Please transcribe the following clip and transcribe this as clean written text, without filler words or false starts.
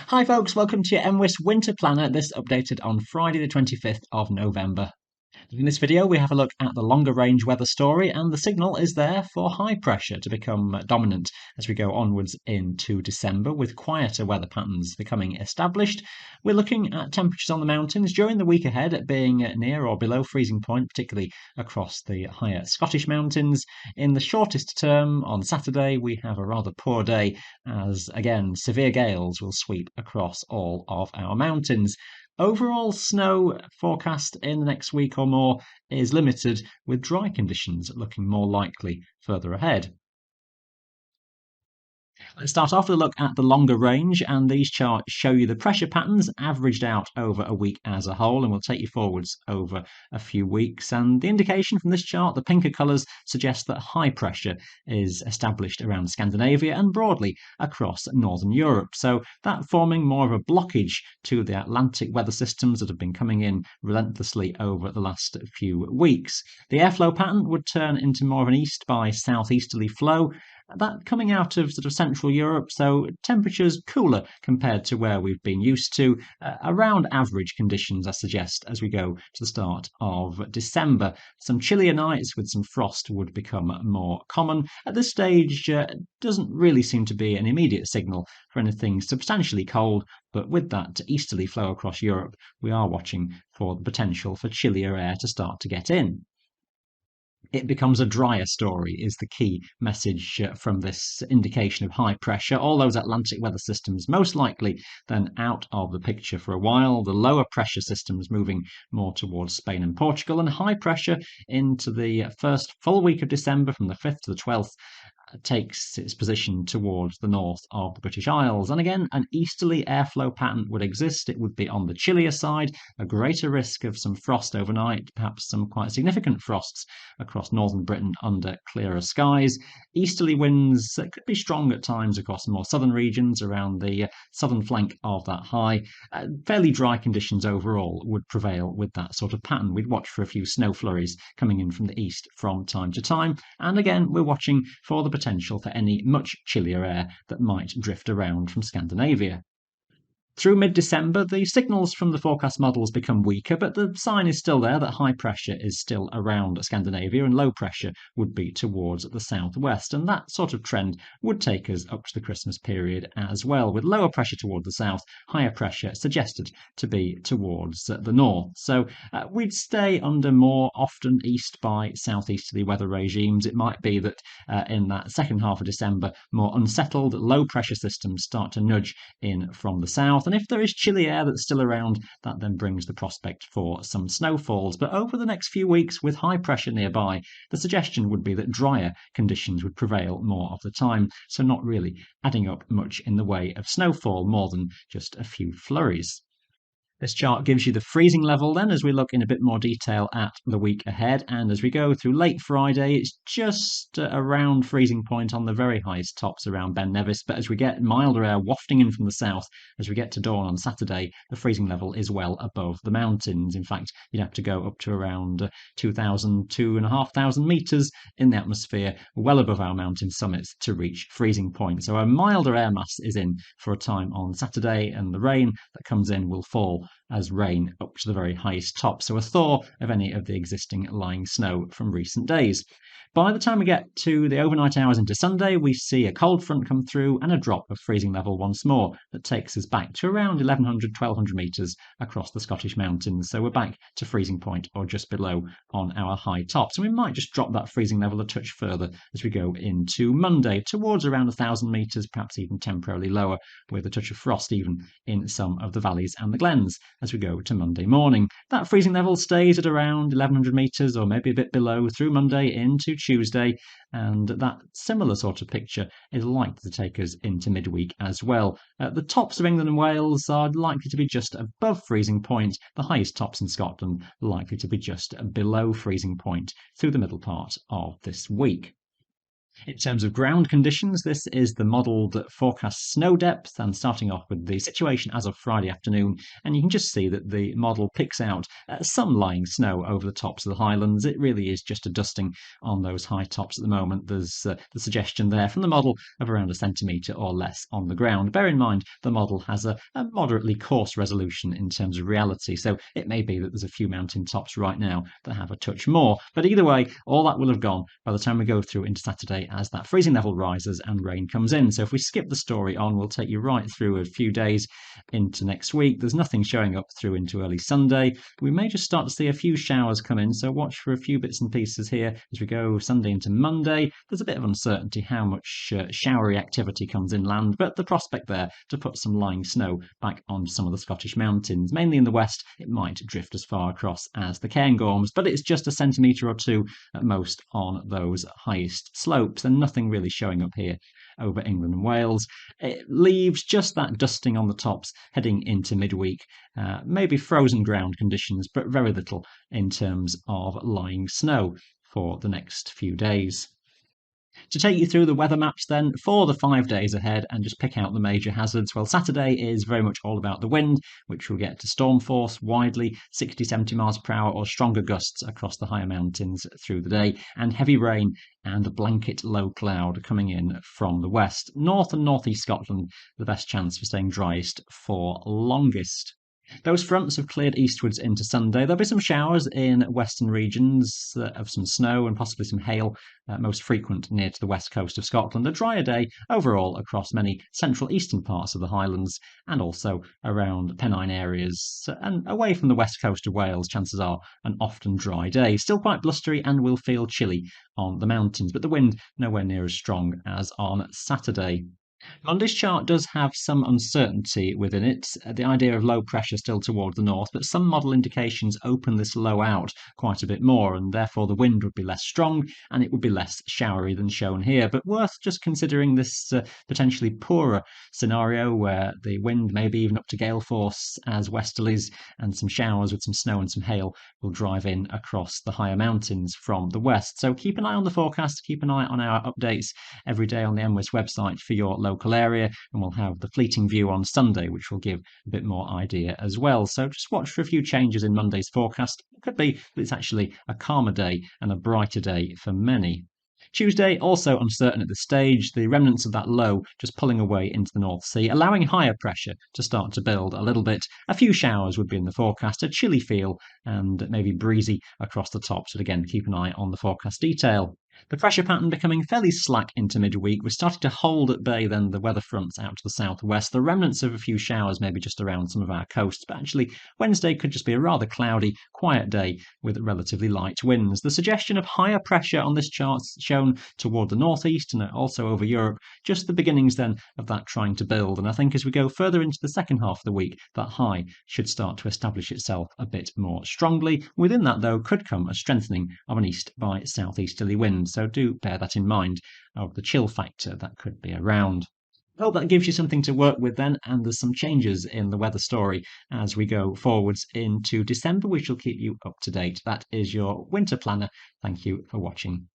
Hi folks, welcome to your MWIS Winter Planner, this updated on Friday the 25th of November. In this video we have a look at the longer range weather story, and the signal is there for high pressure to become dominant as we go onwards into December, with quieter weather patterns becoming established. We're looking at temperatures on the mountains during the week ahead being near or below freezing point, particularly across the higher Scottish mountains. In the shortest term, on Saturday, we have a rather poor day as, again, severe gales will sweep across all of our mountains. Overall snow forecast in the next week or more is limited, with dry conditions looking more likely further ahead. Let's start off with a look at the longer range, and these charts show you the pressure patterns averaged out over a week as a whole, and we'll take you forwards over a few weeks. And the indication from this chart, the pinker colours, suggest that high pressure is established around Scandinavia and broadly across northern Europe. So that forming more of a blockage to the Atlantic weather systems that have been coming in relentlessly over the last few weeks. The airflow pattern would turn into more of an east by southeasterly flow, that coming out of sort of Central Europe, so temperatures cooler compared to where we've been used to, around average conditions, I suggest, as we go to the start of December. Some chillier nights with some frost would become more common. At this stage, doesn't really seem to be an immediate signal for anything substantially cold, but with that easterly flow across Europe, we are watching for the potential for chillier air to start to get in. It becomes a drier story is the key message from this indication of high pressure. All those Atlantic weather systems most likely then out of the picture for a while. The lower pressure systems moving more towards Spain and Portugal, and high pressure into the first full week of December from the 5th to the 12th takes its position towards the north of the British Isles. And again, an easterly airflow pattern would exist. It would be on the chillier side, a greater risk of some frost overnight, perhaps some quite significant frosts across northern Britain under clearer skies. Easterly winds could be strong at times across more southern regions around the southern flank of that high. Fairly dry conditions overall would prevail with that sort of pattern. We'd watch for a few snow flurries coming in from the east from time to time. And again, we're watching for the potential for any much chillier air that might drift around from Scandinavia. Through mid-December, the signals from the forecast models become weaker, but the sign is still there that high pressure is still around Scandinavia and low pressure would be towards the southwest. And that sort of trend would take us up to the Christmas period as well, with lower pressure toward the south, higher pressure suggested to be towards the north. So we'd stay under more often east by southeasterly weather regimes. It might be that in that second half of December, more unsettled low pressure systems start to nudge in from the south. And if there is chilly air that's still around, that then brings the prospect for some snowfalls. But over the next few weeks, with high pressure nearby, the suggestion would be that drier conditions would prevail more of the time, so not really adding up much in the way of snowfall, more than just a few flurries. This chart gives you the freezing level then as we look in a bit more detail at the week ahead. And as we go through late Friday, it's just around freezing point on the very highest tops around Ben Nevis. But as we get milder air wafting in from the south, as we get to dawn on Saturday, the freezing level is well above the mountains. In fact, you'd have to go up to around 2,000, 2,500 metres in the atmosphere, well above our mountain summits to reach freezing point. So a milder air mass is in for a time on Saturday, and the rain that comes in will fall as rain up to the very highest top, so a thaw of any of the existing lying snow from recent days. By the time we get to the overnight hours into Sunday, we see a cold front come through and a drop of freezing level once more that takes us back to around 1,100, 1,200 metres across the Scottish mountains. So we're back to freezing point or just below on our high tops. And we might just drop that freezing level a touch further as we go into Monday, towards around 1,000 metres, perhaps even temporarily lower, with a touch of frost even in some of the valleys and the glens as we go to Monday morning. That freezing level stays at around 1,100 metres or maybe a bit below through Monday into Tuesday, and that similar sort of picture is likely to take us into midweek as well. The tops of England and Wales are likely to be just above freezing point, the highest tops in Scotland likely to be just below freezing point through the middle part of this week. In terms of ground conditions, this is the model that forecasts snow depth, and starting off with the situation as of Friday afternoon, and you can just see that the model picks out some lying snow over the tops of the highlands. It really is just a dusting on those high tops at the moment. There's the suggestion there from the model of around a centimetre or less on the ground. Bear in mind, the model has a moderately coarse resolution in terms of reality, so it may be that there's a few mountain tops right now that have a touch more. But either way, all that will have gone by the time we go through into Saturday as that freezing level rises and rain comes in. So if we skip the story on, we'll take you right through a few days into next week. There's nothing showing up through into early Sunday. We may just start to see a few showers come in, so watch for a few bits and pieces here as we go Sunday into Monday. There's a bit of uncertainty how much showery activity comes inland, but the prospect there to put some lying snow back on some of the Scottish mountains. Mainly in the west, it might drift as far across as the Cairngorms, but it's just a centimetre or two at most on those highest slopes, and nothing really showing up here over England and Wales. It leaves just that dusting on the tops heading into midweek. Maybe frozen ground conditions, but very little in terms of lying snow for the next few days. To take you through the weather maps then for the 5 days ahead and just pick out the major hazards, well, Saturday is very much all about the wind, which will get to storm force widely, 60, 70 miles per hour or stronger gusts across the higher mountains through the day, and heavy rain and a blanket low cloud coming in from the west. North and northeast Scotland, the best chance for staying driest for longest. Those fronts have cleared eastwards into Sunday. There'll be some showers in western regions of some snow and possibly some hail, most frequent near to the west coast of Scotland. A drier day overall across many central eastern parts of the Highlands and also around Pennine areas. And away from the west coast of Wales, chances are an often dry day. Still quite blustery and will feel chilly on the mountains, but the wind nowhere near as strong as on Saturday. Monday's chart does have some uncertainty within it, the idea of low pressure still toward the north, but some model indications open this low out quite a bit more, and therefore the wind would be less strong and it would be less showery than shown here. But worth just considering this potentially poorer scenario where the wind may be even up to gale force as westerlies and some showers with some snow and some hail will drive in across the higher mountains from the west. So keep an eye on the forecast, keep an eye on our updates every day on the MWIS website for your local area, and we'll have the fleeting view on Sunday, which will give a bit more idea as well. So just watch for a few changes in Monday's forecast. It could be that it's actually a calmer day and a brighter day for many. Tuesday, also uncertain at this stage, the remnants of that low just pulling away into the North Sea, allowing higher pressure to start to build a little bit. A few showers would be in the forecast, a chilly feel and maybe breezy across the tops, but again, keep an eye on the forecast detail. The pressure pattern becoming fairly slack into midweek. We're starting to hold at bay then the weather fronts out to the southwest. The remnants of a few showers maybe just around some of our coasts, but actually Wednesday could just be a rather cloudy, quiet day with relatively light winds. The suggestion of higher pressure on this chart shown toward the northeast and also over Europe, just the beginnings then of that trying to build. And I think as we go further into the second half of the week, that high should start to establish itself a bit more strongly. Within that, though, could come a strengthening of an east by southeasterly wind. So do bear that in mind of the chill factor that could be around. Hope that gives you something to work with then, and there's some changes in the weather story as we go forwards into December, which will keep you up to date. That is your winter planner. Thank you for watching.